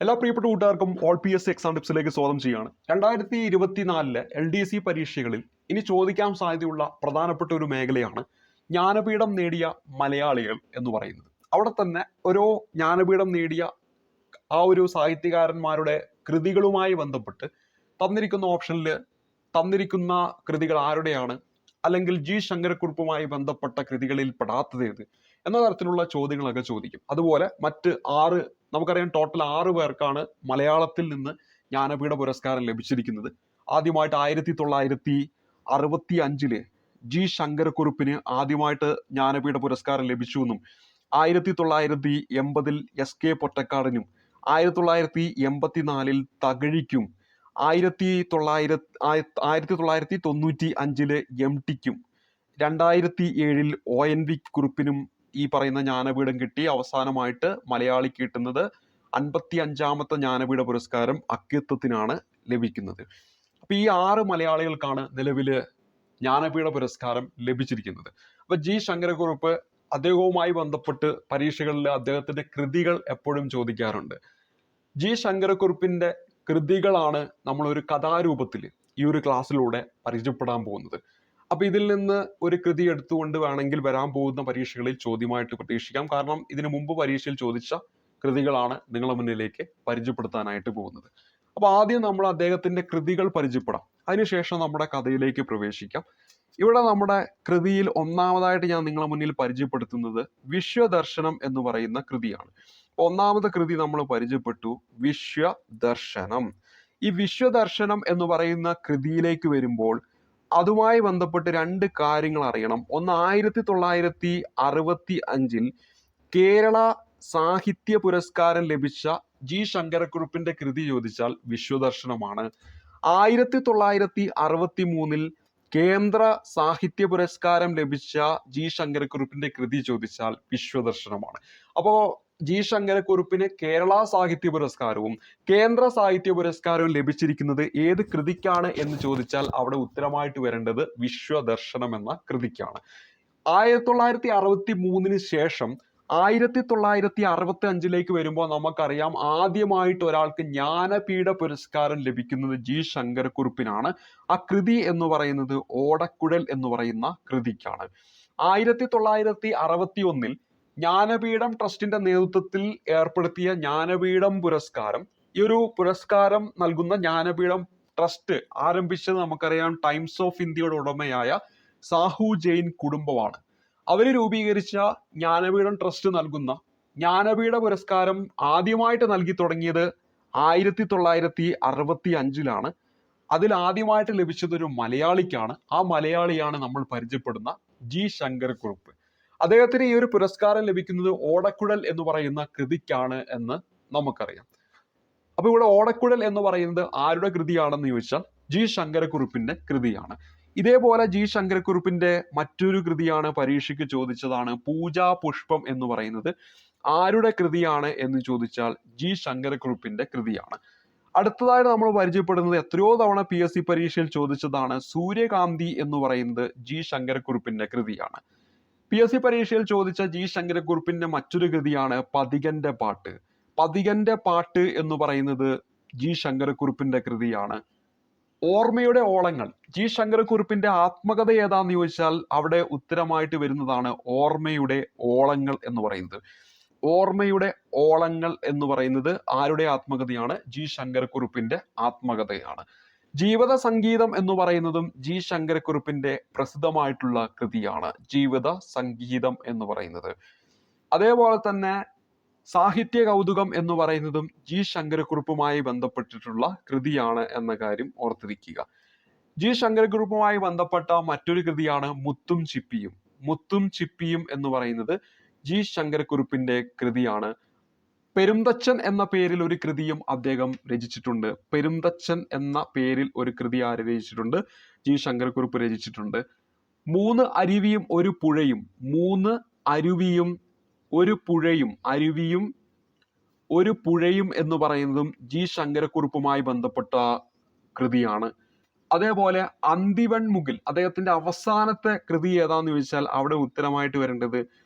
എല്ലാ പ്രിയപ്പെട്ട കൂട്ടുകാർക്കും ഓൾ PSC എക്സാം ടിപ്സിലേക്ക് സ്വാഗതം ചെയ്യുകയാണ്. 2024 LDC പരീക്ഷകളിൽ ഇനി ചോദിക്കാൻ സാധ്യതയുള്ള പ്രധാനപ്പെട്ട ഒരു മേഖലയാണ് ജ്ഞാനപീഠം നേടിയ മലയാളികൾ എന്ന് പറയുന്നത്. അവിടെ തന്നെ ഓരോ ജ്ഞാനപീഠം നേടിയ ആ ഒരു സാഹിത്യകാരന്മാരുടെ കൃതികളുമായി ബന്ധപ്പെട്ട് തന്നിരിക്കുന്ന ഓപ്ഷനിൽ തന്നിരിക്കുന്ന കൃതികൾ ആരുടെയാണ്, അല്ലെങ്കിൽ ജി ശങ്കരക്കുറുപ്പുമായി ബന്ധപ്പെട്ട കൃതികളിൽ പെടാത്തത് ഏത് എന്ന തരത്തിലുള്ള ചോദ്യങ്ങളൊക്കെ ചോദിക്കും. അതുപോലെ മറ്റ് നമുക്കറിയാം ടോട്ടൽ 6 പേർക്കാണ് മലയാളത്തിൽ നിന്ന് ജ്ഞാനപീഠ പുരസ്കാരം ലഭിച്ചിരിക്കുന്നത്. ആദ്യമായിട്ട് 1965 ജി ശങ്കരക്കുറുപ്പിന് ആദ്യമായിട്ട് ജ്ഞാനപീഠ പുരസ്കാരം ലഭിച്ചു എന്നും 1980 SK പൊറ്റക്കാടിനും 1984 തകഴിക്കും 1995 MTക്കും 2007 ONV കുറുപ്പിനും ഈ പറയുന്ന ജ്ഞാനപീഠം കിട്ടി. അവസാനമായിട്ട് മലയാളിക്ക് കിട്ടുന്നത് 55ാമത്തെ ജ്ഞാനപീഠ പുരസ്കാരം അക്കിത്തത്തിനാണ് ലഭിക്കുന്നത്. അപ്പൊ ഈ 6 മലയാളികൾക്കാണ് നിലവില് ജ്ഞാനപീഠ പുരസ്കാരം ലഭിച്ചിരിക്കുന്നത്. അപ്പൊ ജി ശങ്കരക്കുറുപ്പ്, അദ്ദേഹവുമായി ബന്ധപ്പെട്ട് പരീക്ഷകളിൽ അദ്ദേഹത്തിന്റെ കൃതികൾ എപ്പോഴും ചോദിക്കാറുണ്ട്. ജി ശങ്കരക്കുറുപ്പിന്റെ കൃതികളാണ് നമ്മൾ ഒരു കഥാരൂപത്തിൽ ഈ ഒരു ക്ലാസ്സിലൂടെ പരിചയപ്പെടാൻ പോകുന്നത്. അപ്പൊ ഇതിൽ നിന്ന് ഒരു കൃതി എടുത്തുകൊണ്ട് വേണമെങ്കിൽ വരാൻ പോകുന്ന പരീക്ഷകളിൽ ചോദ്യമായിട്ട് പ്രതീക്ഷിക്കാം. കാരണം ഇതിനു മുമ്പ് പരീക്ഷയിൽ ചോദിച്ച കൃതികളാണ് നിങ്ങളുടെ മുന്നിലേക്ക് പരിചയപ്പെടുത്താനായിട്ട് പോകുന്നത്. അപ്പൊ ആദ്യം നമ്മൾ അദ്ദേഹത്തിന്റെ കൃതികൾ പരിചയപ്പെടാം, അതിനുശേഷം നമ്മുടെ കഥയിലേക്ക് പ്രവേശിക്കാം. ഇവിടെ നമ്മുടെ കൃതിയിൽ ഒന്നാമതായിട്ട് ഞാൻ നിങ്ങളുടെ മുന്നിൽ പരിചയപ്പെടുത്തുന്നത് വിശ്വദർശനം എന്ന് പറയുന്ന കൃതിയാണ്. ഒന്നാമത്തെ കൃതി നമ്മൾ പരിചയപ്പെട്ടു, വിശ്വദർശനം. ഈ വിശ്വദർശനം എന്ന് പറയുന്ന കൃതിയിലേക്ക് വരുമ്പോൾ അതുമായി ബന്ധപ്പെട്ട് 2 കാര്യങ്ങൾ അറിയണം. ഒന്ന്, 1965 കേരള സാഹിത്യ പുരസ്കാരം ലഭിച്ച ജി ശങ്കരക്കുറുപ്പിന്റെ കൃതി ചോദിച്ചാൽ വിശ്വദർശനമാണ്. 1963 കേന്ദ്ര സാഹിത്യ പുരസ്കാരം ലഭിച്ച ജി ശങ്കരക്കുറുപ്പിന്റെ കൃതി ചോദിച്ചാൽ വിശ്വദർശനമാണ്. അപ്പോ ജി ശങ്കരക്കുറുപ്പിന് കേരള സാഹിത്യ പുരസ്കാരവും കേന്ദ്ര സാഹിത്യ പുരസ്കാരവും ലഭിച്ചിരിക്കുന്നത് ഏത് കൃതിക്കാണ് എന്ന് ചോദിച്ചാൽ അവിടെ ഉത്തരമായിട്ട് വരേണ്ടത് വിശ്വദർശനം എന്ന കൃതിക്കാണ്. 1963 ശേഷം 1965 വരുമ്പോൾ നമുക്കറിയാം ആദ്യമായിട്ട് ഒരാൾക്ക് ജ്ഞാനപീഠ പുരസ്കാരം ലഭിക്കുന്നത് ജി ശങ്കരക്കുറുപ്പിനാണ്. ആ കൃതി എന്ന് പറയുന്നത് ഓടക്കുഴൽ എന്ന് പറയുന്ന കൃതിക്കാണ്. 1961 ജ്ഞാനപീഠം ട്രസ്റ്റിന്റെ നേതൃത്വത്തിൽ ഏർപ്പെടുത്തിയ ജ്ഞാനപീഠം പുരസ്കാരം, ഈ ഒരു പുരസ്കാരം നൽകുന്ന ജ്ഞാനപീഠം ട്രസ്റ്റ് ആരംഭിച്ചത് നമുക്കറിയാം ടൈംസ് ഓഫ് ഇന്ത്യയുടെ ഉടമയായ സാഹു ജെയിൻ കുടുംബമാണ്. അവര് രൂപീകരിച്ച ജ്ഞാനപീഠം ട്രസ്റ്റ് നൽകുന്ന ജ്ഞാനപീഠ പുരസ്കാരം ആദ്യമായിട്ട് നൽകി തുടങ്ങിയത് 1965 അതിൽ ആദ്യമായിട്ട് ലഭിച്ചത് ഒരു മലയാളിക്കാണ്. ആ മലയാളിയാണ് നമ്മൾ പരിചയപ്പെടുന്ന ജി ശങ്കരക്കുറുപ്പ്. അദ്ദേഹത്തിന് ഈ ഒരു പുരസ്കാരം ലഭിക്കുന്നത് ഓടക്കുഴൽ എന്ന് പറയുന്ന കൃതിക്കാണ് എന്ന് നമുക്കറിയാം. അപ്പൊ ഇവിടെ ഓടക്കുഴൽ എന്ന് പറയുന്നത് ആരുടെ കൃതിയാണെന്ന് ചോദിച്ചാൽ ജി ശങ്കരക്കുറുപ്പിന്റെ കൃതിയാണ്. ഇതേപോലെ ജി ശങ്കരക്കുറുപ്പിന്റെ മറ്റൊരു കൃതിയാണ് പരീക്ഷയ്ക്ക് ചോദിച്ചതാണ് പൂജാ പുഷ്പം എന്ന് പറയുന്നത്. ആരുടെ കൃതിയാണ് എന്ന് ചോദിച്ചാൽ ജി ശങ്കരക്കുറുപ്പിന്റെ കൃതിയാണ്. അടുത്തതായിട്ട് നമ്മൾ പരിചയപ്പെടുന്നത് എത്രയോ തവണ PSC പരീക്ഷയിൽ ചോദിച്ചതാണ് സൂര്യകാന്തി എന്ന് പറയുന്നത് ജി ശങ്കരക്കുറുപ്പിന്റെ കൃതിയാണ്. PSC പരീക്ഷയിൽ ചോദിച്ച ജി ശങ്കരക്കുറുപ്പിന്റെ മറ്റൊരു കൃതിയാണ് പതികന്റെ പാട്ട്. പതികന്റെ പാട്ട് എന്ന് പറയുന്നത് ജി ശങ്കരക്കുറുപ്പിന്റെ കൃതിയാണ്. ഓർമ്മയുടെ ഓളങ്ങൾ, ജി ശങ്കരക്കുറുപ്പിന്റെ ആത്മകഥ ഏതാന്ന് ചോദിച്ചാൽ അവിടെ ഉത്തരമായിട്ട് വരുന്നതാണ് ഓർമ്മയുടെ ഓളങ്ങൾ എന്ന് പറയുന്നത്. ഓർമ്മയുടെ ഓളങ്ങൾ എന്ന് പറയുന്നത് ആരുടെ ആത്മകഥയാണ്? ജി ശങ്കരക്കുറുപ്പിന്റെ ആത്മകഥയാണ്. ജീവിത സംഗീതം എന്ന് പറയുന്നതും ജി ശങ്കരക്കുറുപ്പിന്റെ പ്രസിദ്ധമായിട്ടുള്ള കൃതിയാണ്, ജീവിത സംഗീതം എന്ന് പറയുന്നത്. അതേപോലെ തന്നെ സാഹിത്യ കൗതുകം എന്ന് പറയുന്നതും ജി ശങ്കരക്കുറുപ്പുമായി ബന്ധപ്പെട്ടിട്ടുള്ള കൃതിയാണ് എന്ന കാര്യം ഓർത്തിരിക്കുക. ജി ശങ്കരക്കുറുപ്പുമായി ബന്ധപ്പെട്ട മറ്റൊരു കൃതിയാണ് മുത്തും ചിപ്പിയും. മുത്തും ചിപ്പിയും എന്ന് പറയുന്നത് ജി ശങ്കരക്കുറുപ്പിന്റെ കൃതിയാണ്. പെരുന്തച്ചൻ എന്ന പേരിൽ ഒരു കൃതിയും അദ്ദേഹം രചിച്ചിട്ടുണ്ട്. പെരുന്തച്ചൻ എന്ന പേരിൽ ഒരു കൃതി ആര് രചിച്ചിട്ടുണ്ട്? ജി ശങ്കരക്കുറുപ്പ് രചിച്ചിട്ടുണ്ട്. 3 അരുവിയും ഒരു പുഴയും, 3 അരുവിയും ഒരു പുഴയും, അരുവിയും ഒരു പുഴയും എന്ന് പറയുന്നതും ജി ശങ്കരക്കുറുപ്പുമായി ബന്ധപ്പെട്ട കൃതിയാണ്. അതേപോലെ അന്തിവൺമുകിൽ, അദ്ദേഹത്തിന്റെ അവസാനത്തെ കൃതി ഏതാന്ന് ചോദിച്ചാൽ അവിടെ ഉത്തരമായിട്ട് വരേണ്ടത്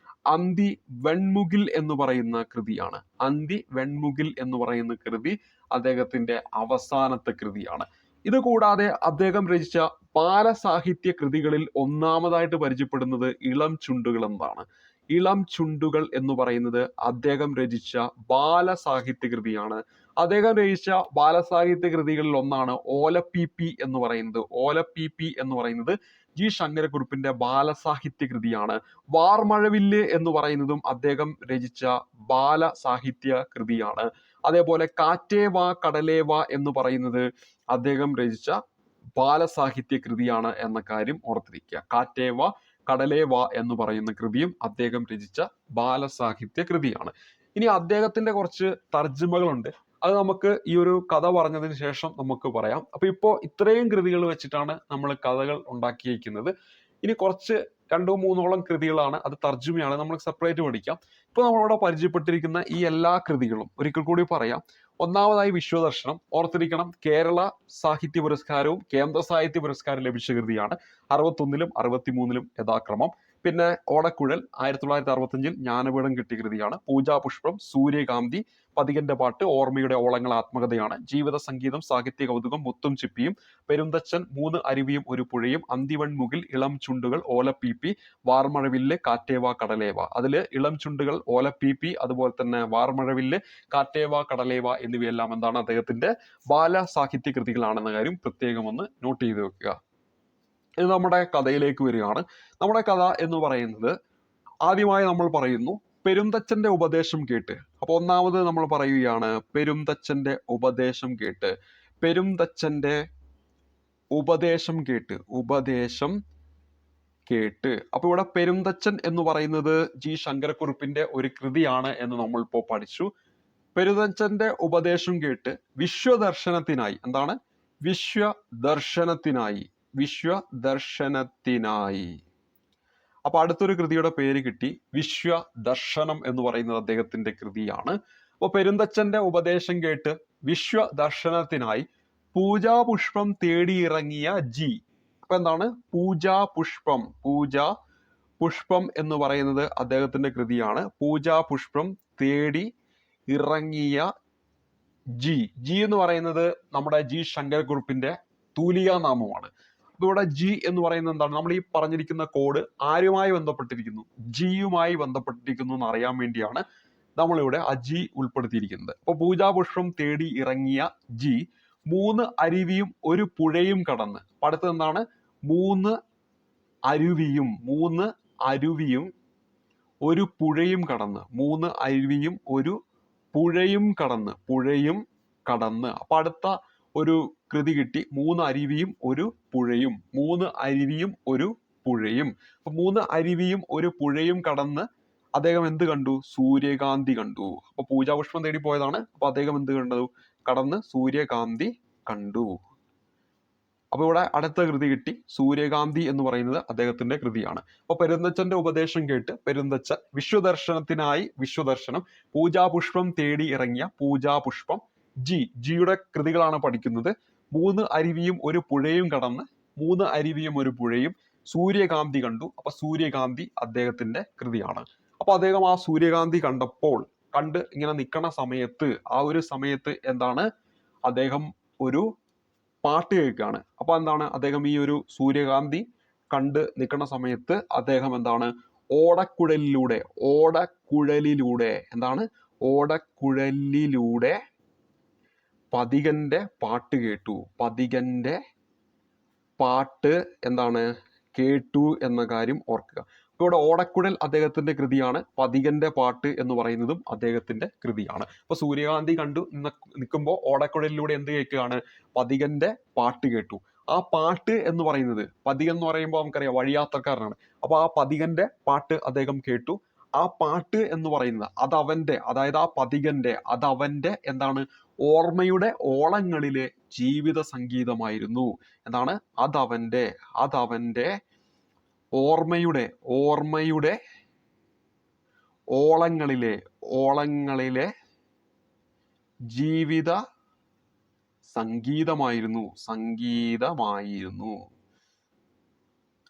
അന്തി വെൺമുകിൽ എന്ന് പറയുന്ന കൃതിയാണ്. അന്തി വെൺമുകിൽ എന്ന് പറയുന്ന കൃതി അദ്ദേഹത്തിന്റെ അവസാനത്തെ കൃതിയാണ്. ഇത് കൂടാതെ അദ്ദേഹം രചിച്ച ബാലസാഹിത്യ കൃതികളിൽ ഒന്നാമതായിട്ട് പരിചയപ്പെടുന്നത് ഇളം ചുണ്ടുകൾ എന്നതാണ്. ഇളം ചുണ്ടുകൾ എന്ന് പറയുന്നത് അദ്ദേഹം രചിച്ച ബാലസാഹിത്യ കൃതിയാണ്. അദ്ദേഹം രചിച്ച ബാലസാഹിത്യ കൃതികളിൽ ഒന്നാണ് ഓലപ്പീപ്പി എന്ന് പറയുന്നത്. ഓലപ്പീപ്പി എന്ന് പറയുന്നത് ജി ശങ്കരക്കുറുപ്പിന്റെ ബാലസാഹിത്യ കൃതിയാണ്. വാർമഴവില്ല് എന്ന് പറയുന്നതും അദ്ദേഹം രചിച്ച ബാലസാഹിത്യ കൃതിയാണ്. അതേപോലെ കാറ്റേ വാ കടലേ വാ എന്ന് പറയുന്നത് അദ്ദേഹം രചിച്ച ബാലസാഹിത്യ കൃതിയാണ് എന്ന കാര്യം ഓർത്തിരിക്കുക. കാറ്റേ വാ കടലേ വാ എന്ന് പറയുന്ന കൃതിയും അദ്ദേഹം രചിച്ച ബാലസാഹിത്യ കൃതിയാണ്. ഇനി അദ്ദേഹത്തിന്റെ കുറച്ച് തർജ്ജിമകളുണ്ട്. അത് നമുക്ക് ഈ ഒരു കഥ പറഞ്ഞതിന് ശേഷം നമുക്ക് പറയാം. അപ്പൊ ഇപ്പോ ഇത്രയും കൃതികൾ വെച്ചിട്ടാണ് നമ്മൾ കഥകൾ ഉണ്ടാക്കിയിരിക്കുന്നത്. ഇനി കുറച്ച് 2-3 കൃതികളാണ്, അത് തർജ്ജമയാണ്, നമ്മൾ സെപ്പറേറ്റ് പഠിക്കാം. ഇപ്പൊ നമ്മളിവിടെ പരിചയപ്പെട്ടിരിക്കുന്ന ഈ എല്ലാ കൃതികളും ഒരിക്കൽ കൂടി പറയാം. ഒന്നാമതായി വിശ്വദർശനം, ഓർത്തിരിക്കണം, കേരള സാഹിത്യ പുരസ്കാരവും കേന്ദ്ര സാഹിത്യ പുരസ്കാരം ലഭിച്ച കൃതിയാണ്. 61-ലും 63-ലും യഥാക്രമം. പിന്നെ ഓടക്കുഴൽ 1965 ജ്ഞാനപീഠം കിട്ടിയ കൃതിയാണ്. പൂജാപുഷ്പം, സൂര്യകാന്തി, പതികന്റെ പാട്ട്, ഓർമ്മയുടെ ഓളങ്ങൾ ആത്മകഥയാണ്. ജീവിത സംഗീതം, സാഹിത്യ കൗതുകം, മുത്തും ചിപ്പിയും, പെരുന്തച്ചൻ, 3 അരുവിയും ഒരു പുഴയും, അന്തിവൺമുകിൽ, ഇളം ചുണ്ടുകൾ, ഓലപ്പീപ്പി, വാർമഴവില്ല്, കാറ്റേവ കടലേവ. അതില് ഇളം ചുണ്ടുകൾ, ഓലപ്പീപ്പി, അതുപോലെ തന്നെ വാർമഴവില്ല്, കാറ്റേവ കടലേവ എന്നിവയെല്ലാം എന്താണ് അദ്ദേഹത്തിന്റെ ബാലസാഹിത്യ കൃതികളാണെന്ന കാര്യം പ്രത്യേകം ഒന്ന് നോട്ട് ചെയ്ത് വെക്കുക. ഇത് നമ്മുടെ കഥയിലേക്ക് വരികയാണ്. നമ്മുടെ കഥ എന്ന് പറയുന്നത് ആദ്യമായി നമ്മൾ പറയുന്നു പെരുന്തച്ചന്റെ ഉപദേശം കേട്ട്. അപ്പൊ ഒന്നാമത് നമ്മൾ പറയുകയാണ് പെരുന്തച്ചന്റെ ഉപദേശം കേട്ട്. പെരുന്തച്ചന്റെ ഉപദേശം കേട്ട്. ഉപദേശം കേട്ട്. അപ്പൊ ഇവിടെ പെരുന്തച്ചൻ എന്ന് പറയുന്നത് ജി ശങ്കരക്കുറുപ്പിന്റെ ഒരു കൃതിയാണ് എന്ന് നമ്മൾ ഇപ്പോൾ പഠിച്ചു. പെരുന്തച്ചന്റെ ഉപദേശം കേട്ട് വിശ്വദർശനത്തിനായി, എന്താണ് വിശ്വദർശനത്തിനായി, വിശ്വദർശനത്തിനായി. അപ്പൊ അടുത്തൊരു കൃതിയുടെ പേര് കിട്ടി, വിശ്വദർശനം എന്ന് പറയുന്നത് അദ്ദേഹത്തിന്റെ കൃതിയാണ്. അപ്പൊ പെരുന്തച്ചന്റെ ഉപദേശം കേട്ട് വിശ്വദർശനത്തിനായി പൂജാപുഷ്പം തേടിയിറങ്ങിയ ജി. അപ്പൊ എന്താണ് പൂജാപുഷ്പം? പൂജാപുഷ്പം എന്ന് പറയുന്നത് അദ്ദേഹത്തിന്റെ കൃതിയാണ്. പൂജാപുഷ്പം തേടി ഇറങ്ങിയ ജി. ജി എന്ന് പറയുന്നത് നമ്മുടെ ജി ശങ്കരക്കുറുപ്പിന്റെ തൂലികാ നാമമാണ്. അപ്പൊ ഇവിടെ ജി എന്ന് പറയുന്നത് എന്താണ്? നമ്മൾ ഈ പറഞ്ഞിരിക്കുന്ന കോഡ് ആരുമായി ബന്ധപ്പെട്ടിരിക്കുന്നു? ജിയുമായി ബന്ധപ്പെട്ടിരിക്കുന്നു എന്ന് അറിയാൻ വേണ്ടിയാണ് നമ്മളിവിടെ ആ ജി ഉൾപ്പെടുത്തിയിരിക്കുന്നത്. അപ്പൊ പൂജാപുഷ്പം തേടി ഇറങ്ങിയ ജി 3 അരുവിയും ഒരു പുഴയും കടന്ന്. അപ്പൊ അടുത്തത് എന്താണ്? 3 അരുവിയും ഒരു പുഴയും കടന്ന്. 3 അരുവിയും ഒരു പുഴയും കടന്ന്. അപ്പൊ അടുത്ത ഒരു കൃതി കിട്ടി, 3 അരുവിയും ഒരു പുഴയും. 3 അരുവിയും ഒരു പുഴയും. അപ്പൊ 3 അരുവിയും ഒരു പുഴയും കടന്ന് അദ്ദേഹം എന്ത് കണ്ടു? സൂര്യകാന്തി കണ്ടു. അപ്പൊ പൂജാപുഷ്പം തേടി പോയതാണ്. അപ്പൊ അദ്ദേഹം എന്ത് കണ്ടു? കടന്ന് സൂര്യകാന്തി കണ്ടു. അപ്പൊ ഇവിടെ അടുത്ത കൃതി കിട്ടി, സൂര്യകാന്തി എന്ന് പറയുന്നത് അദ്ദേഹത്തിന്റെ കൃതിയാണ്. അപ്പൊ പെരുന്തച്ചന്റെ ഉപദേശം കേട്ട് പെരുന്തച്ചൻ വിശ്വദർശനത്തിനായി വിശ്വദർശനം, പൂജാപുഷ്പം തേടി ഇറങ്ങിയ പൂജാപുഷ്പം, ജിയുടെ കൃതികളാണ് പഠിക്കുന്നത്. 3 അരുവിയും ഒരു പുഴയും കടന്ന്, 3 അരുവിയും ഒരു പുഴയും, സൂര്യകാന്തി കണ്ടു. അപ്പൊ സൂര്യകാന്തി അദ്ദേഹത്തിന്റെ കൃതിയാണ്. അപ്പൊ അദ്ദേഹം ആ സൂര്യകാന്തി കണ്ട് ഇങ്ങനെ നിൽക്കണ സമയത്ത്, ആ ഒരു സമയത്ത് എന്താണ്, അദ്ദേഹം ഒരു പാട്ട് കേൾക്കുകയാണ്. അപ്പൊ എന്താണ്, അദ്ദേഹം ഈ ഒരു സൂര്യകാന്തി കണ്ട് നിൽക്കുന്ന സമയത്ത് അദ്ദേഹം എന്താണ്, ഓടക്കുഴലിലൂടെ എന്താണ്, ഓടക്കുഴലിലൂടെ പതികന്റെ പാട്ട് കേട്ടു. പതികന്റെ പാട്ട് എന്താണ്, കേട്ടു എന്ന കാര്യം ഓർക്കുക. ഇവിടെ ഓടക്കുഴൽ അദ്ദേഹത്തിന്റെ കൃതിയാണ്. പതികന്റെ പാട്ട് എന്ന് പറയുന്നതും അദ്ദേഹത്തിന്റെ കൃതിയാണ്. അപ്പൊ സൂര്യകാന്തി കണ്ടു നിൽക്കുമ്പോൾ ഓടക്കുഴലിലൂടെ എന്ത് കേൾക്കുകയാണ്? പതികന്റെ പാട്ട് കേട്ടു. ആ പാട്ട് എന്ന് പറയുന്നത്, പതികൻ എന്ന് പറയുമ്പോൾ നമുക്കറിയാം വഴിയാത്രക്കാരനാണ്. അപ്പൊ ആ പതികന്റെ പാട്ട് അദ്ദേഹം കേട്ടു. ആ പാട്ട് എന്ന് പറയുന്നത് അതവന്റെ, അതായത് ആ പതികന്റെ, അതവന്റെ എന്താണ്, ഓർമ്മയുടെ ഓളങ്ങളിലെ ജീവിത സംഗീതമായിരുന്നു. എന്താണ്, അതവന്റെ ഓർമ്മയുടെ ഓളങ്ങളിലെ ജീവിത സംഗീതമായിരുന്നു.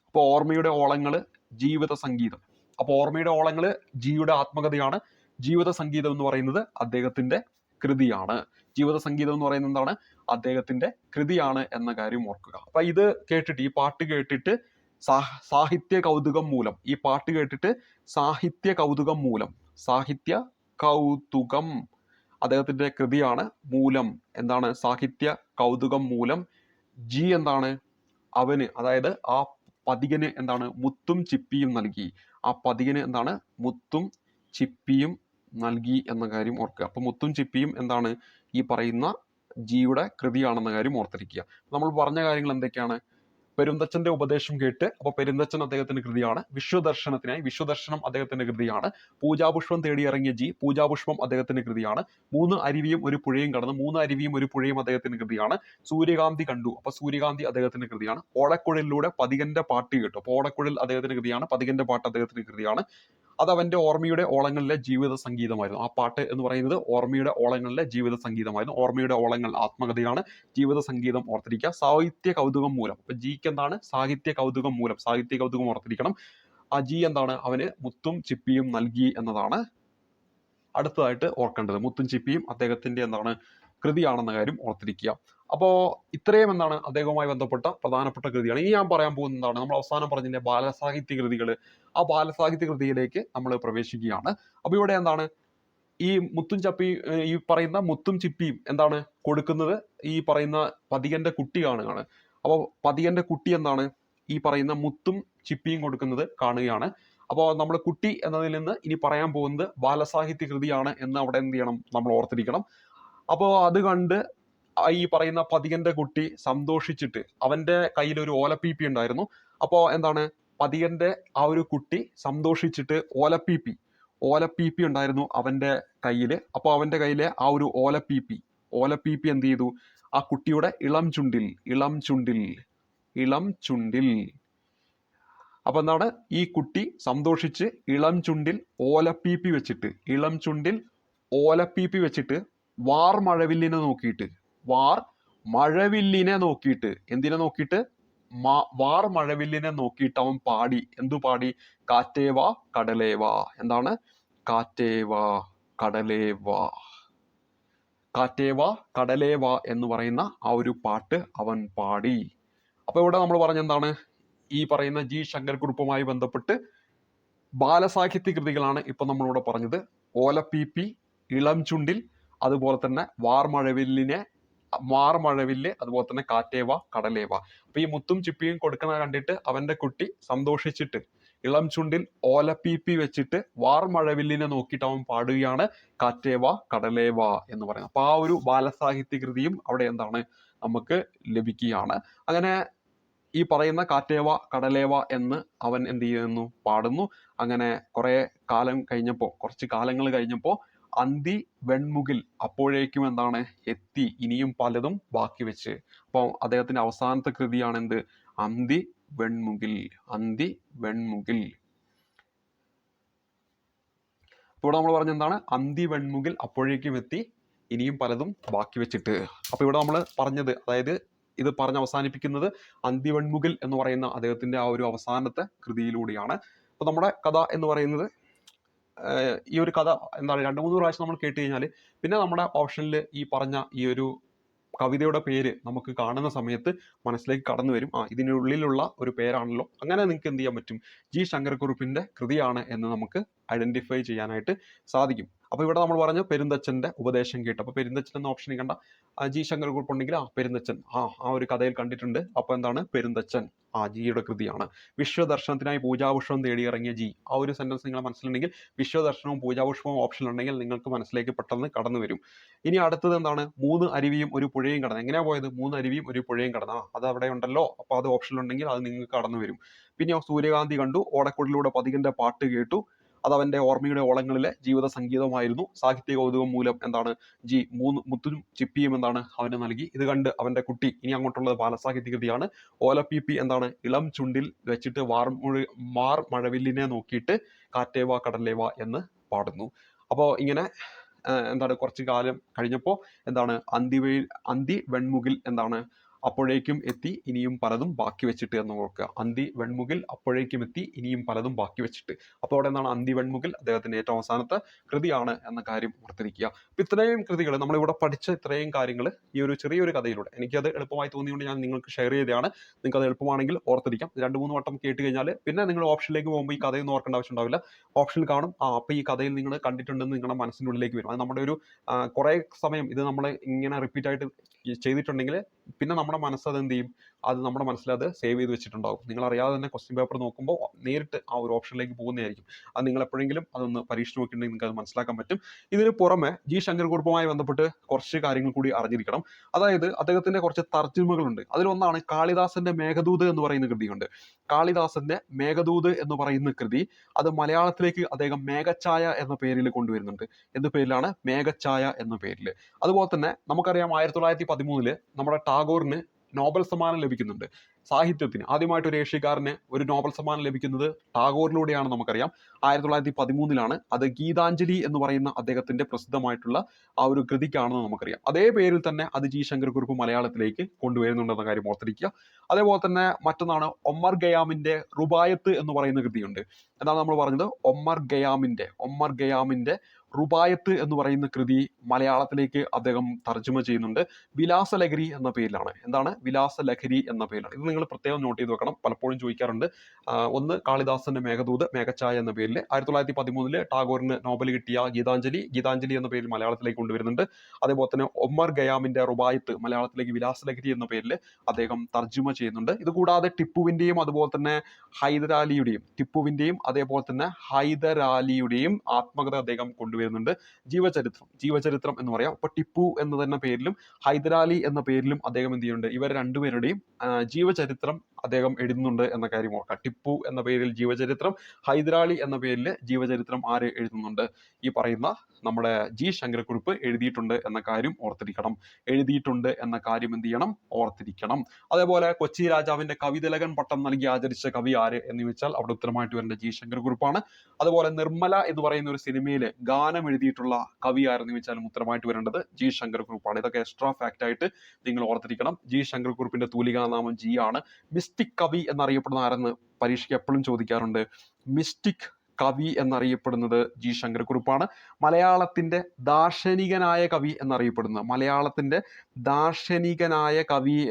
അപ്പൊ ഓർമ്മയുടെ ഓളങ്ങള് ജീവിത സംഗീതം. അപ്പോൾ ഓർമ്മയുടെ ഓളങ്ങൾ ജിയുടെ ആത്മകഥയാണ്. ജീവിത സംഗീതം എന്ന് പറയുന്നത് അദ്ദേഹത്തിന്റെ കൃതിയാണ്. ജീവിത സംഗീതം എന്ന് പറയുന്നത് എന്താണ്? അദ്ദേഹത്തിന്റെ കൃതിയാണ് എന്ന കാര്യം ഓർക്കുക. അപ്പൊ ഇത് കേട്ടിട്ട്, ഈ പാട്ട് കേട്ടിട്ട് സാഹിത്യ കൗതുകം മൂലം, ഈ പാട്ട് കേട്ടിട്ട് സാഹിത്യ കൗതുകം മൂലം, സാഹിത്യ കൗതുകം അദ്ദേഹത്തിന്റെ കൃതിയാണ്. മൂലം എന്താണ്? സാഹിത്യ കൗതുകം മൂലം ജി എന്താണ്? അവന്, അതായത് ആ പതികന് എന്താണ്? മുത്തും ചിപ്പിയും നൽകി. ആ പതികന് എന്താണ്? മുത്തും ചിപ്പിയും നൽകി എന്ന കാര്യം ഓർക്കുക. അപ്പൊ മുത്തും ചിപ്പിയും എന്താണ്? ഈ പറയുന്ന ജിയുടെ കൃതിയാണെന്ന കാര്യം ഓർത്തിരിക്കുക. നമ്മൾ പറഞ്ഞ കാര്യങ്ങൾ എന്തൊക്കെയാണ്? പെരുന്തച്ഛന്റെ ഉപദേശം കേട്ട്, അപ്പൊ പെരുന്തച്ഛൻ അദ്ദേഹത്തിന്റെ കൃതിയാണ്. വിശ്വദർശനത്തിനായി, വിശ്വദർശനം അദ്ദേഹത്തിന്റെ കൃതിയാണ്. പൂജാപുഷ്പം തേടിയിറങ്ങിയ ജി, പൂജാപുഷ്പം അദ്ദേഹത്തിന്റെ കൃതിയാണ്. 3 അരുവിയും ഒരു പുഴയും കടന്ന്, 3 അരുവിയും ഒരു പുഴയും അദ്ദേഹത്തിന്റെ കൃതിയാണ്. സൂര്യകാന്തി കണ്ടു, അപ്പൊ സൂര്യകാന്തി അദ്ദേഹത്തിന്റെ കൃതിയാണ്. ഓടക്കുഴലിലൂടെ പതികന്റെ പാട്ട് കേട്ടു, അപ്പൊ ഓടക്കുഴൽ അദ്ദേഹത്തിന്റെ കൃതിയാണ്. പതികന്റെ പാട്ട് അദ്ദേഹത്തിന്റെ കൃതിയാണ്. അത് അവന്റെ ഓർമ്മയുടെ ഓളങ്ങളിലെ ജീവിത സംഗീതമായിരുന്നു. ആ പാട്ട് എന്ന് പറയുന്നത് ഓർമ്മയുടെ ഓളങ്ങളിലെ ജീവിത സംഗീതമായിരുന്നു. ഓർമ്മയുടെ ഓളങ്ങൾ ആത്മകഥയാണ്. ജീവിത സംഗീതം ഓർത്തിരിക്കുക. സാഹിത്യ കൗതുകം മൂലം, അപ്പൊ ജിക്ക് എന്താണ്? സാഹിത്യ കൗതുകം മൂലം, സാഹിത്യ കൗതുകം ഓർത്തിരിക്കണം. ആ ജി എന്താണ്? അവന് മുത്തും ചിപ്പിയും നൽകി എന്നതാണ് അടുത്തതായിട്ട് ഓർക്കേണ്ടത്. മുത്തും ചിപ്പിയും അദ്ദേഹത്തിന്റെ എന്താണ്? കൃതിയാണെന്ന കാര്യം ഓർത്തിരിക്കുക. അപ്പോ ഇത്രയും എന്താണ്? അദ്ദേഹവുമായി ബന്ധപ്പെട്ട പ്രധാനപ്പെട്ട കൃതിയാണ്. ഇനി ഞാൻ പറയാൻ പോകുന്നതാണ്, നമ്മൾ അവസാനം പറഞ്ഞില്ലേ ബാലസാഹിത്യ കൃതികൾ, ആ ബാലസാഹിത്യ കൃതിയിലേക്ക് നമ്മൾ പ്രവേശിക്കുകയാണ്. അപ്പൊ ഇവിടെ എന്താണ്? ഈ മുത്തും ചപ്പി, ഈ പറയുന്ന മുത്തും ചിപ്പിയും എന്താണ് കൊടുക്കുന്നത്? ഈ പറയുന്ന പതികന്റെ കുട്ടി കാണുകയാണ്. അപ്പോൾ പതികന്റെ കുട്ടി എന്താണ്? ഈ പറയുന്ന മുത്തും ചിപ്പിയും കൊടുക്കുന്നത് കാണുകയാണ്. അപ്പോൾ നമ്മൾ കുട്ടി എന്നതിൽ നിന്ന് ഇനി പറയാൻ പോകുന്നത് ബാലസാഹിത്യ കൃതിയാണ് എന്ന് അവിടെ എന്ത് ചെയ്യണം? നമ്മൾ ഓർത്തിരിക്കണം. അപ്പോൾ അത് കണ്ട് ഈ പറയുന്ന പതികന്റെ കുട്ടി സന്തോഷിച്ചിട്ട്, അവന്റെ കയ്യിൽ ഒരു ഓലപ്പീപ്പി ഉണ്ടായിരുന്നു. അപ്പോൾ എന്താണ്? പതികന്റെ ആ ഒരു കുട്ടി സന്തോഷിച്ചിട്ട് ഓലപ്പീപ്പി ഉണ്ടായിരുന്നു അവന്റെ കയ്യില്. അപ്പോൾ അവന്റെ കയ്യിലെ ആ ഒരു ഓലപ്പീപ്പി എന്ത് ചെയ്തു? ആ കുട്ടിയുടെ ഇളം ചുണ്ടിൽ അപ്പൊ എന്താണ്? ഈ കുട്ടി സന്തോഷിച്ച് ഇളം ചുണ്ടിൽ ഓലപ്പീപ്പി വെച്ചിട്ട് വാർ മഴവില്ലിനെ നോക്കിയിട്ട് എന്തിനെ നോക്കിയിട്ട്? വാർ മഴവില്ലിനെ നോക്കിയിട്ട് അവൻ പാടി. എന്തു പാടി? കാറ്റേവാ കടലേവാ. എന്താണ്? കാറ്റേവാ കടലേവാ എന്ന് പറയുന്ന ആ ഒരു പാട്ട് അവൻ പാടി. അപ്പൊ ഇവിടെ നമ്മൾ പറഞ്ഞെന്താണ്? ഈ പറയുന്ന ജി ശങ്കരക്കുറുപ്പുമായി ബന്ധപ്പെട്ട് ബാലസാഹിത്യ കൃതികളാണ് ഇപ്പൊ നമ്മളിവിടെ പറഞ്ഞത്. ഓലപ്പീപ്പി, ഇളം ചുണ്ടിൽ, അതുപോലെ തന്നെ വാർമഴവില്ല്, അതുപോലെ തന്നെ കാറ്റേവ കടലേവ. അപ്പൊ ഈ മുത്തും ചിപ്പിയും കൊടുക്കുന്ന കണ്ടിട്ട് അവന്റെ കുട്ടി സന്തോഷിച്ചിട്ട് ഇളം ചുണ്ടിൽ ഓലപ്പീപ്പി വെച്ചിട്ട് വാർമഴവില്ലിനെ നോക്കിയിട്ട് അവൻ പാടുകയാണ് കാറ്റേവ കടലേവ എന്ന് പറയുന്നത്. അപ്പൊ ആ ഒരു ബാലസാഹിത്യ കൃതിയും അവിടെ എന്താണ്? നമുക്ക് ലഭിക്കുകയാണ്. അങ്ങനെ ഈ പറയുന്ന കാറ്റേവ കടലേവ എന്ന് അവൻ എന്ത് ചെയ്യുന്നു? പാടുന്നു. അങ്ങനെ കുറച്ച് കാലങ്ങൾ കഴിഞ്ഞപ്പോ അന്തി വെൺമുകിൽ അപ്പോഴേക്കും എന്താണ്? എത്തി, ഇനിയും പലതും ബാക്കി വെച്ച്. അപ്പൊ അദ്ദേഹത്തിന്റെ അവസാനത്തെ കൃതിയാണ് എന്ത്? അന്തി വെൺമുകിൽ. ഇവിടെ നമ്മൾ പറഞ്ഞ എന്താണ്? അന്തി വെൺമുകിൽ അപ്പോഴേക്കും എത്തി, ഇനിയും പലതും ബാക്കി വെച്ചിട്ട്. അപ്പൊ ഇവിടെ നമ്മൾ പറഞ്ഞത്, അതായത് ഇത് പറഞ്ഞ് അവസാനിപ്പിക്കുന്നത് അന്തി വെൺമുകിൽ എന്ന് പറയുന്ന അദ്ദേഹത്തിന്റെ ആ ഒരു അവസാനത്തെ കൃതിയിലൂടെയാണ്. അപ്പൊ നമ്മുടെ കഥ എന്ന് പറയുന്നത്, ഈ ഒരു കഥ എന്താണ് 2-3 പ്രാവശ്യം നമ്മൾ കേട്ട് കഴിഞ്ഞാൽ പിന്നെ നമ്മുടെ ഓപ്ഷനിൽ ഈ പറഞ്ഞ ഈ ഒരു കവിതയുടെ പേര് നമുക്ക് കാണുന്ന സമയത്ത് മനസ്സിലേക്ക് കടന്നു വരും. ഇതിനുള്ളിലുള്ള ഒരു പേരാണല്ലോ. അങ്ങനെ നിങ്ങൾക്ക് എന്ത് ചെയ്യാൻ പറ്റും? ജി ശങ്കരക്കുറുപ്പിന്റെ കൃതിയാണ് എന്ന് നമുക്ക് ഐഡന്റിഫൈ ചെയ്യാനായിട്ട് സാധിക്കും. അപ്പൊ ഇവിടെ നമ്മൾ പറഞ്ഞു പെരുന്തച്ഛന്റെ ഉപദേശം കേട്ടു. അപ്പൊ പെരുന്തച്ഛൻ എന്ന ഓപ്ഷനിൽ കണ്ട ജി ശങ്കരക്കുറുപ്പ് ഉണ്ടെങ്കിൽ പെരുന്തച്ഛൻ ആ ഒരു കഥയിൽ കണ്ടിട്ടുണ്ട്. അപ്പൊ എന്താണ്? പെരുന്തച്ഛൻ ജിയുടെ കൃതിയാണ്. വിശ്വദർശനത്തിനായി പൂജാപുഷ്പം തേടിയിറങ്ങിയ ജി, ആ ഒരു സെന്റൻസ് നിങ്ങളെ മനസ്സിലുണ്ടെങ്കിൽ വിശ്വദർശനവും പൂജാപുഷ്പവും ഓപ്ഷൻ ഉണ്ടെങ്കിൽ നിങ്ങൾക്ക് മനസ്സിലേക്ക് പെട്ടെന്ന് കടന്നു വരും. ഇനി അടുത്തത് എന്താണ്? 3 അരുവിയും ഒരു പുഴയും കടന്ന്. എങ്ങനെയാ പോയത്? 3 അരുവിയും ഒരു പുഴയും കടന്ന്. അത് അവിടെ ഉണ്ടല്ലോ. അപ്പൊ അത് ഓപ്ഷൻ ഉണ്ടെങ്കിൽ അത് നിങ്ങൾക്ക് കടന്നു വരും. പിന്നെ സൂര്യകാന്തി കണ്ടു, ഓടക്കുഴലിലൂടെ പതികന്റെ പാട്ട് കേട്ടു, അത് അവന്റെ ഓർമ്മയുടെ ഓളങ്ങളിലെ ജീവിത സംഗീതമായിരുന്നു. സാഹിത്യ കൗതുകം മൂലം എന്താണ്? ജി മുത്തും ചിപ്പിയും എന്താണ്? അവന് നൽകി. ഇത് കണ്ട് അവന്റെ കുട്ടി, ഇനി അങ്ങോട്ടുള്ളത് ബാലസാഹിത്യ കൃതിയാണ്. ഓലപ്പീപ്പി എന്താണ്? ഇളം ചുണ്ടിൽ വെച്ചിട്ട് വാർ മഴവില്ലിനെ നോക്കിയിട്ട് കാറ്റേവ കടലേവ എന്ന് പാടുന്നു. അപ്പോൾ ഇങ്ങനെ എന്താണ്? കുറച്ചു കാലം കഴിഞ്ഞപ്പോൾ എന്താണ്? അന്തി വെൺമുകിൽ എന്താണ്? അപ്പോഴേക്കും എത്തി ഇനിയും പലതും ബാക്കി വെച്ചിട്ട് എന്ന് ഓർക്കുക. അന്തി വെൺമുകിൽ അപ്പോഴേക്കും എത്തി ഇനിയും പലതും ബാക്കി വെച്ചിട്ട്. അപ്പോൾ അവിടെ എന്താണ് അന്തി വെൺമുകിൽ അദ്ദേഹത്തിന്റെ ഏറ്റവും അവസാനത്തെ കൃതിയാണ് എന്ന കാര്യം ഓർത്തിരിക്കുക. അപ്പൊ ഇത്രയും കൃതികൾ നമ്മളിവിടെ പഠിച്ച ഇത്രയും കാര്യങ്ങൾ ഈ ഒരു ചെറിയൊരു കഥയിലൂടെ എനിക്കത് എളുപ്പമായി തോന്നിയുകൊണ്ട് ഞാൻ നിങ്ങൾക്ക് ഷെയർ ചെയ്തതാണ്. നിങ്ങൾക്ക് അത് എളുപ്പമാണെങ്കിൽ ഓർത്തിരിക്കാം. 2-3 വട്ടം കേട്ട് കഴിഞ്ഞാൽ പിന്നെ നിങ്ങൾ ഓപ്ഷനിലേക്ക് പോകുമ്പോൾ ഈ കഥയൊന്നും ഓർക്കേണ്ട ആവശ്യം ഉണ്ടാവില്ല. ഓപ്ഷനിൽ കാണും അപ്പോൾ ഈ കഥയിൽ നിങ്ങൾ കണ്ടിട്ടുണ്ടെന്ന് നിങ്ങളുടെ മനസ്സിൻ്റെ ഉള്ളിലേക്ക് വരും. അത് നമ്മുടെ ഒരു കുറേ സമയം ഇത് നമ്മൾ ഇങ്ങനെ റിപ്പീറ്റ് ആയിട്ട് ചെയ്തിട്ടുണ്ടെങ്കിൽ പിന്നെ നമ്മുടെ മനസ്സ് അത് എന്ത് ചെയ്യും, അത് നമ്മുടെ മനസ്സിൽ അത് സേവ് ചെയ്ത് വെച്ചിട്ടുണ്ടാകും. നിങ്ങൾ അറിയാതെ തന്നെ ക്വസ്റ്റ്യൻ പേപ്പർ നോക്കുമ്പോൾ നേരിട്ട് ആ ഒരു ഓപ്ഷനിലേക്ക് പോകുന്നതായിരിക്കും. അത് നിങ്ങൾ എപ്പോഴെങ്കിലും അതൊന്ന് പരീക്ഷിച്ച് നോക്കിയിട്ടുണ്ടെങ്കിൽ നിങ്ങൾക്ക് അത് മനസ്സിലാക്കാൻ പറ്റും. ഇതിന് പുറമെ ജി ശങ്കർ കുറുപ്പുമായി ബന്ധപ്പെട്ട് കുറച്ച് കാര്യങ്ങൾ കൂടി അറിഞ്ഞിരിക്കണം. അതായത് അദ്ദേഹത്തിന്റെ കുറച്ച് തർജ്ജിമകളുണ്ട്. അതിലൊന്നാണ് കാളിദാസന്റെ മേഘദൂത് എന്ന് പറയുന്ന കൃതിയുണ്ട്. കാളിദാസന്റെ മേഘദൂത് എന്ന് പറയുന്ന കൃതി അത് മലയാളത്തിലേക്ക് അദ്ദേഹം മേഘഛായ എന്ന പേരിൽ കൊണ്ടുവരുന്നുണ്ട്. എന്ത് പേരിലാണ്? മേഘഛായ എന്ന പേരിൽ. അതുപോലെ തന്നെ നമുക്കറിയാം 1913 നമ്മുടെ ടാഗോറിന് നോബൽ സമ്മാനം ലഭിക്കുന്നുണ്ട്. സാഹിത്യത്തിന് ആദ്യമായിട്ട് ഒരു ഏഷ്യക്കാരന് ഒരു നോബൽ സമ്മാനം ലഭിക്കുന്നത് ടാഗോറിലൂടെയാണ് നമുക്കറിയാം. 1913 അത് ഗീതാഞ്ജലി എന്ന് പറയുന്ന അദ്ദേഹത്തിന്റെ പ്രസിദ്ധമായിട്ടുള്ള ആ ഒരു കൃതിക്കാണെന്ന് നമുക്കറിയാം. അതേ പേരിൽ തന്നെ അത് ജി ശങ്കർ കുറുപ്പ് മലയാളത്തിലേക്ക് കൊണ്ടുവരുന്നുണ്ടെന്ന കാര്യം ഓർത്തിരിക്കുക. അതേപോലെ തന്നെ മറ്റൊന്നാണ് ഒമർ ഖയാമിന്റെ റുബായത്ത് എന്ന് പറയുന്ന കൃതിയുണ്ട്. എന്താണ് നമ്മൾ പറഞ്ഞത്? ഒമർ ഖയാമിന്റെ റുബായത്ത് എന്ന് പറയുന്ന കൃതി മലയാളത്തിലേക്ക് അദ്ദേഹം തർജ്ജമ ചെയ്യുന്നുണ്ട്. വിലാസലഹരി എന്ന പേരിലാണ്. എന്താണ്? വിലാസലഹരി എന്ന പേരിലാണ്. ഇത് നിങ്ങൾ പ്രത്യേകം നോട്ട് ചെയ്ത് വെക്കണം. പലപ്പോഴും ചോദിക്കാറുണ്ട്. ഒന്ന് കാളിദാസന്റെ മേഘദൂത് മേഘഛായ എന്ന പേരിൽ 1913 ടാഗോറിന് നോബൽ കിട്ടിയ ഗീതാഞ്ജലി എന്ന പേരിൽ മലയാളത്തിലേക്ക് കൊണ്ടുവരുന്നുണ്ട്. അതേപോലെ തന്നെ ഒമർ ഖയാമിന്റെ റുബായത്ത് മലയാളത്തിലേക്ക് വിലാസലഹരി എന്ന പേരിൽ അദ്ദേഹം തർജ്ജമ ചെയ്യുന്നുണ്ട്. ഇത് കൂടാതെ ടിപ്പുവിന്റെയും അതുപോലെ തന്നെ അതേപോലെ തന്നെ ഹൈദരാലിയുടെയും ആത്മകഥ അദ്ദേഹം കൊണ്ടുവരുന്നുണ്ട്. ജീവചരിത്രം എന്ന് പറയാം. അപ്പൊ ടിപ്പു എന്ന തന്നെ പേരിലും ഹൈദരാലി എന്ന പേരിലും അദ്ദേഹം എന്ത് ചെയ്യുന്നുണ്ട്? ഇവർ രണ്ടുപേരുടെയും ജീവചരിത്രം അദ്ദേഹം എഴുതുന്നുണ്ട് എന്ന കാര്യം ഓർക്കാം. ടിപ്പു എന്ന പേരിൽ ജീവചരിത്രം, ഹൈദരാലി എന്ന പേരിൽ ജീവചരിത്രം ആര് എഴുതുന്നുണ്ട്? ഈ പറയുന്ന നമ്മുടെ ജി ശങ്കരക്കുറുപ്പ് എഴുതിയിട്ടുണ്ട് എന്ന കാര്യം ഓർത്തിരിക്കണം. എന്ത് ചെയ്യണം? ഓർത്തിരിക്കണം. അതേപോലെ കൊച്ചി രാജാവിന്റെ കവിതിലകൻ പട്ടം നൽകി ആദരിച്ച കവി ആര് എന്ന് ചോദിച്ചാൽ അവിടെ ഉത്തരമായിട്ട് വരേണ്ട ജി ശങ്കരക്കുറുപ്പാണ്. അതുപോലെ നിർമ്മല എന്ന് പറയുന്ന ഒരു സിനിമയിൽ ഗാനം എഴുതിയിട്ടുള്ള കവി ആരെന്ന് ചോദിച്ചാലും ഉത്തരമായിട്ട് വരേണ്ടത് ജി ശങ്കരക്കുറുപ്പാണ്. ഇതൊക്കെ എക്സ്ട്രാ ഫാക്ട് ആയിട്ട് നിങ്ങൾ ഓർത്തിരിക്കണം. ജി ശങ്കരക്കുറുപ്പിന്റെ തൂലികാനാമം ജി ആണ്. മിസ്റ്റിക് കവി എന്നറിയപ്പെടുന്ന ആരെന്ന് പരീക്ഷയ്ക്ക് എപ്പോഴും ചോദിക്കാറുണ്ട്. മിസ്റ്റിക് കവി എന്നറിയപ്പെടുന്നത് ജി ശങ്കരക്കുറുപ്പാണ്. മലയാളത്തിന്റെ ദാർശനികനായ കവി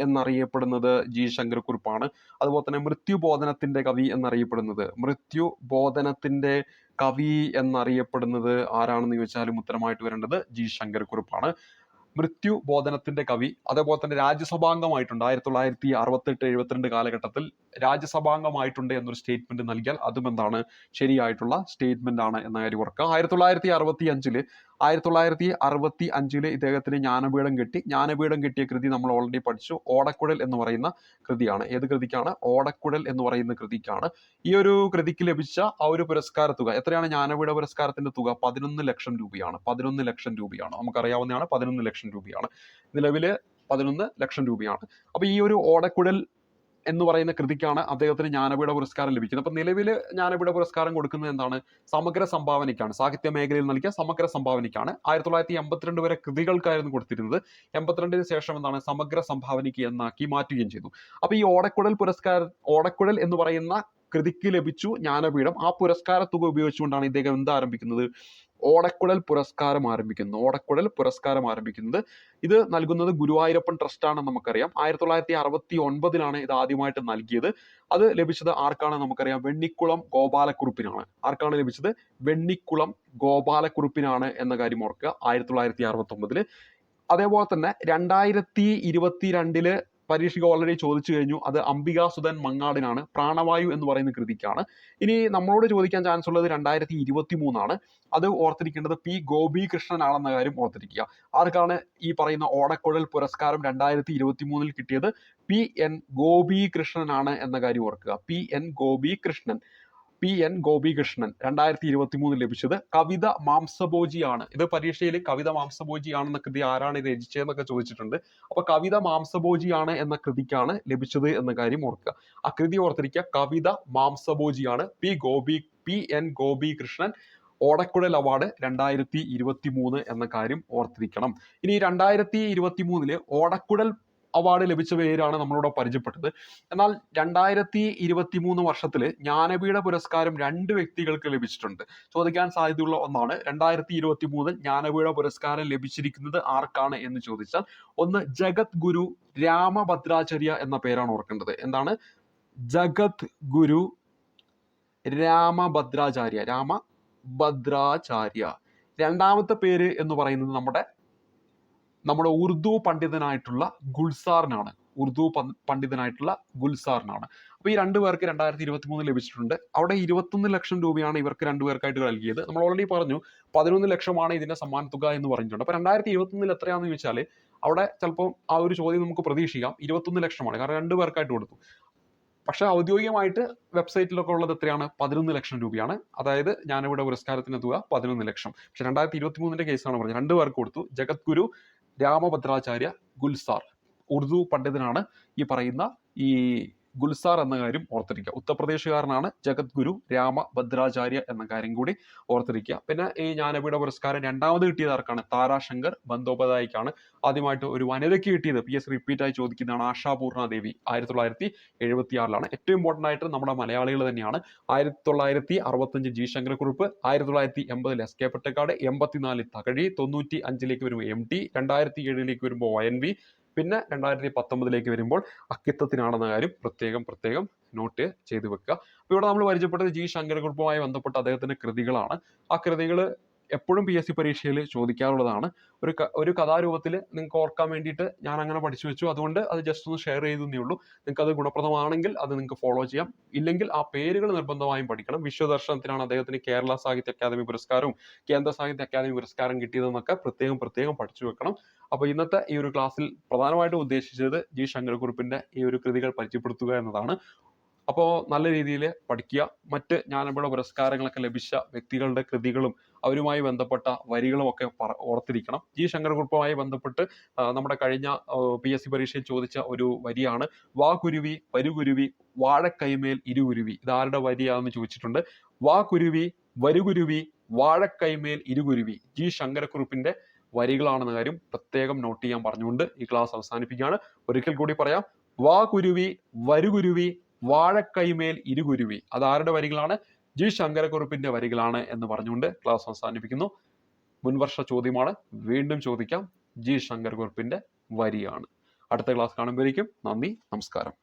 എന്നറിയപ്പെടുന്നത് ജി ശങ്കരക്കുറുപ്പാണ്. അതുപോലെ തന്നെ മൃത്യുബോധനത്തിന്റെ കവി എന്നറിയപ്പെടുന്നത് ആരാണെന്ന് ചോദിച്ചാലും ഉത്തരമായിട്ട് വരേണ്ടത് ജി ശങ്കരക്കുറുപ്പാണ്. മൃത്യുബോധനത്തിന്റെ കവി. അതേപോലെ തന്നെ രാജ്യസഭാംഗമായിട്ടുണ്ട്. 1968-72 കാലഘട്ടത്തിൽ രാജ്യസഭാംഗമായിട്ടുണ്ട് എന്നൊരു സ്റ്റേറ്റ്മെന്റ് നൽകിയാൽ അതും എന്താണ്? ശരിയായിട്ടുള്ള സ്റ്റേറ്റ്മെന്റ് ആണ് എന്ന കാര്യം ഓർക്കുക. 1965 ഇദ്ദേഹത്തിന് ജ്ഞാനപീഠം കിട്ടിയ കൃതി നമ്മൾ ഓൾറെഡി പഠിച്ചു. ഓടക്കുഴൽ എന്ന് പറയുന്ന കൃതിയാണ്. ഏത് കൃതിക്കാണ്? ഓടക്കുഴൽ എന്ന് പറയുന്ന കൃതിക്കാണ്. ഈ ഒരു കൃതിക്ക് ലഭിച്ച ആ ഒരു പുരസ്കാര തുക എത്രയാണ്? ജ്ഞാനപീഠ പുരസ്കാരത്തിന്റെ തുക 11 ലക്ഷം രൂപയാണ്. നമുക്കറിയാവുന്നതാണ്. 11 ലക്ഷം രൂപയാണ്. നിലവില് 11 ലക്ഷം രൂപയാണ്. അപ്പൊ ഈ ഒരു ഓടക്കുഴൽ എന്ന് പറയുന്ന കൃതിക്കാണ് അദ്ദേഹത്തിന് ജ്ഞാനപീഠ പുരസ്കാരം ലഭിക്കുന്നത്. അപ്പൊ നിലവിൽ ജ്ഞാനപീഠ പുരസ്കാരം കൊടുക്കുന്നത് എന്താണ്? സമഗ്ര സംഭാവനയ്ക്കാണ്. സാഹിത്യ മേഖലയിൽ നൽകിയ സമഗ്ര സംഭാവനയ്ക്കാണ്. 1982 വരെ കൃതികൾക്കായിരുന്നു കൊടുത്തിരുന്നത്. 82 ശേഷം എന്താണ്? സമഗ്ര സംഭാവനയ്ക്ക് എന്നാക്കി മാറ്റുകയും ചെയ്തു. അപ്പൊ ഈ ഓടക്കുഴൽ എന്ന് പറയുന്ന കൃതിക്ക് ലഭിച്ചു ജ്ഞാനപീഠം. ആ പുരസ്കാര തുക ഉപയോഗിച്ചുകൊണ്ടാണ് ഇദ്ദേഹം എന്താ ആരംഭിക്കുന്നത്? ഓടക്കുഴൽ പുരസ്കാരം ആരംഭിക്കുന്നത്. ഇത് നൽകുന്നത് ഗുരുവായൂരപ്പൻ ട്രസ്റ്റ് ആണെന്ന് നമുക്കറിയാം. 1969 ഇത് ആദ്യമായിട്ട് നൽകിയത്. അത് ലഭിച്ചത് ആർക്കാണ് നമുക്കറിയാം? വെണ്ണിക്കുളം ഗോപാലക്കുറുപ്പിനാണ്. ആർക്കാണ് ലഭിച്ചത്? വെണ്ണിക്കുളം ഗോപാലക്കുറുപ്പിനാണ് എന്ന കാര്യം ഓർക്കുക. 1969. അതേപോലെ തന്നെ 2022 പരീക്ഷയ്ക്ക് ഓൾറെഡി ചോദിച്ചു കഴിഞ്ഞു. അത് അംബികാസുധൻ മങ്ങാടിനാണ്. പ്രാണവായു എന്ന് പറയുന്ന കൃതിക്കാണ്. ഇനി നമ്മളോട് ചോദിക്കാൻ ചാൻസ് ഉള്ളത് 2023 അത് ഓർത്തിരിക്കേണ്ടത് പി ഗോപികൃഷ്ണൻ ആണെന്ന കാര്യം ഓർത്തിരിക്കുക. ആർക്കാണ് ഈ പറയുന്ന ഓടക്കുഴൽ പുരസ്കാരം 2023 കിട്ടിയത്? പി എൻ ഗോപികൃഷ്ണനാണ് എന്ന കാര്യം ഓർക്കുക. പി എൻ ഗോപികൃഷ്ണൻ 2023 ലഭിച്ചത്. കവിത മാംസഭോജിയാണ്. ഇത് പരീക്ഷയിൽ കവിത മാംസഭോജിയാണെന്ന കൃതി ആരാണ് രചിച്ചതെന്നൊക്കെ ചോദിച്ചിട്ടുണ്ട്. അപ്പൊ കവിത മാംസഭോജിയാണ് എന്ന കൃതിക്കാണ് ലഭിച്ചത് എന്ന കാര്യം ഓർക്കുക. ആ കൃതി ഓർത്തിരിക്കുക. കവിത മാംസഭോജിയാണ്. P N Gopikrishnan. Odakkuzhal award 2023 എന്ന കാര്യം ഓർത്തിരിക്കണം. ഇനി 2023 ഓടക്കുഴൽ അവാർഡ് ലഭിച്ച പേരാണ് നമ്മളിവിടെ പരിചയപ്പെട്ടത്. എന്നാൽ 2023 വർഷത്തിൽ ജ്ഞാനപീഠ പുരസ്കാരം 2 വ്യക്തികൾക്ക് ലഭിച്ചിട്ടുണ്ട്. ചോദിക്കാൻ സാധ്യതയുള്ള ഒന്നാണ്. 2023 ജ്ഞാനപീഠ പുരസ്കാരം ലഭിച്ചിരിക്കുന്നത് ആർക്കാണ് എന്ന് ചോദിച്ചാൽ, ഒന്ന് ജഗത് ഗുരു രാമഭദ്രാചാര്യ എന്ന പേരാണ് ഓർക്കേണ്ടത്. എന്താണ്? ജഗത് ഗുരു രാമഭദ്രാചാര്യ. രണ്ടാമത്തെ പേര് എന്ന് പറയുന്നത് നമ്മുടെ ഉറുദു പണ്ഡിതനായിട്ടുള്ള ഗുൽസാറിനാണ്. അപ്പൊ ഈ 2 പേർക്ക് 2023 ലഭിച്ചിട്ടുണ്ട്. അവിടെ 21 ലക്ഷം രൂപയാണ് ഇവർക്ക് 2 പേർക്കായിട്ട് നൽകിയത്. നമ്മൾ ഓൾറെഡി പറഞ്ഞു 11 ലക്ഷമാണ് ഇതിന്റെ സമ്മാന തുക എന്ന് പറഞ്ഞിട്ടുണ്ട്. അപ്പൊ 2021 എത്രയാണെന്ന് ചോദിച്ചാൽ അവിടെ ചിലപ്പോൾ ആ ഒരു ചോദ്യം നമുക്ക് പ്രതീക്ഷിക്കാം. 21 ലക്ഷമാണ്, കാരണം 2 പേർക്കായിട്ട് കൊടുത്തു. പക്ഷെ ഔദ്യോഗികമായിട്ട് വെബ്സൈറ്റിലൊക്കെ ഉള്ളത് എത്രയാണ്? 11 ലക്ഷം രൂപയാണ്. അതായത് ജ്ഞാനപീഠ പുരസ്കാരത്തിന്റെ തുക 11 ലക്ഷം. പക്ഷെ 2023 കേസാണ് പറഞ്ഞത്. 2 പേർക്ക് കൊടുത്തു. ജഗത് ഗുരു രാമഭദ്രാചാര്യ ഗുൽസാർ, ഉറുദു പണ്ഡിതനാണ് ഈ പറയുന്ന ഈ ഗുൽസാർ എന്ന കാര്യം ഓർത്തിരിക്കുക. ഉത്തർപ്രദേശുകാരനാണ് ജഗത് ഗുരു രാമഭദ്രാചാര്യ എന്ന കാര്യം കൂടി ഓർത്തിരിക്കുക. പിന്നെ ഈ ജ്ഞാനപീഠ പുരസ്കാരം 2ാമത് കിട്ടിയത് ആർക്കാണ്? താരാശങ്കർ ബന്ദോപാധ്യായക്കാണ്. ആദ്യമായിട്ട് ഒരു വനിതയ്ക്ക് കിട്ടിയത് PSC റിപ്പീറ്റ് ആയി ചോദിക്കുന്നതാണ്. ആശാപൂർണ ദേവി 1976 ഏറ്റവും ഇമ്പോർട്ടന്റ് ആയിട്ട് നമ്മുടെ മലയാളികൾ തന്നെയാണ്. 1965 ജി ശങ്കരക്കുറുപ്പ്, 1980 SK പൊറ്റക്കാട്, 84 തകഴി, 95 വരുമ്പോൾ MT, 2007 വരുമ്പോൾ ONV, പിന്നെ 2019 വരുമ്പോൾ അക്കിത്തത്തിനാണെന്ന കാര്യം പ്രത്യേകം നോട്ട് ചെയ്ത് വെക്കുക. അപ്പോൾ ഇവിടെ നമ്മൾ പരിചയപ്പെട്ടത് ജി ശങ്കരക്കുറുപ്പുമായി ബന്ധപ്പെട്ട അദ്ദേഹത്തിന്റെ കൃതികളാണ്. ആ കൃതികൾ എപ്പോഴും PSC പരീക്ഷയിൽ ചോദിക്കാറുള്ളതാണ്. ഒരു കഥാരൂപത്തിൽ നിങ്ങൾക്ക് ഓർക്കാൻ വേണ്ടിയിട്ട് ഞാൻ അങ്ങനെ പഠിച്ചു വെച്ചു. അതുകൊണ്ട് അത് ജസ്റ്റ് ഒന്ന് ഷെയർ ചെയ്തേ ഉള്ളൂ. നിങ്ങൾക്ക് അത് ഗുണപ്രദമാണെങ്കിൽ അത് നിങ്ങൾക്ക് ഫോളോ ചെയ്യാം. ഇല്ലെങ്കിൽ ആ പേരുകൾ നിർബന്ധമായും പഠിക്കണം. വിശ്വദർശനത്തിനാണ് അദ്ദേഹത്തിന് കേരള സാഹിത്യ അക്കാദമി പുരസ്കാരവും കേന്ദ്ര സാഹിത്യ അക്കാദമി പുരസ്കാരം കിട്ടിയതെന്നൊക്കെ പ്രത്യേകം പഠിച്ചു വെക്കണം. അപ്പോൾ ഇന്നത്തെ ഈ ഒരു ക്ലാസ്സിൽ പ്രധാനമായിട്ടും ഉദ്ദേശിച്ചത് ജി ശങ്കരക്കുറുപ്പിന്റെ ഈ ഒരു കൃതികൾ പരിചയപ്പെടുത്തുക എന്നതാണ്. അപ്പോൾ നല്ല രീതിയിൽ പഠിക്കുക. മറ്റ് ജ്ഞാനപീഠ പുരസ്കാരങ്ങളൊക്കെ ലഭിച്ച വ്യക്തികളുടെ കൃതികളും അവരുമായി ബന്ധപ്പെട്ട വരികളും ഒക്കെ ഓർത്തിരിക്കണം. ജി ശങ്കരക്കുറുപ്പുമായി ബന്ധപ്പെട്ട് നമ്മുടെ കഴിഞ്ഞ PSC പരീക്ഷയിൽ ചോദിച്ച ഒരു വരിയാണ്, വാ കുരുവി വരുകുരുവി വാഴക്കൈമേൽ ഇരുകുരുവി. ഇതാരുടെ വരിയാണെന്ന് ചോദിച്ചിട്ടുണ്ട്. വാ കുരുവി വരുകുരുവി വാഴക്കൈമേൽ ഇരുകുരുവി ജി ശങ്കരക്കുറുപ്പിന്റെ വരികളാണെന്ന കാര്യം പ്രത്യേകം നോട്ട് ചെയ്യാൻ പറഞ്ഞുകൊണ്ട് ഈ ക്ലാസ് അവസാനിപ്പിക്കുകയാണ്. ഒരിക്കൽ കൂടി പറയാം, വാ കുരുവി വരുകുരുവി വാഴക്കൈമേൽ ഇരുകുരുവി. അതാരുടെ വരികളാണ്? ജി ശങ്കരക്കുറുപ്പിന്റെ വരികളാണ് എന്ന് പറഞ്ഞുകൊണ്ട് ക്ലാസ് അവസാനിപ്പിക്കുന്നു. മുൻവർഷ ചോദ്യമാണ്, വീണ്ടും ചോദിക്കാം. ജി ശങ്കരക്കുറുപ്പിന്റെ വരിയാണ്. അടുത്ത ക്ലാസ് കാണുമ്പോഴേക്കും നന്ദി, നമസ്കാരം.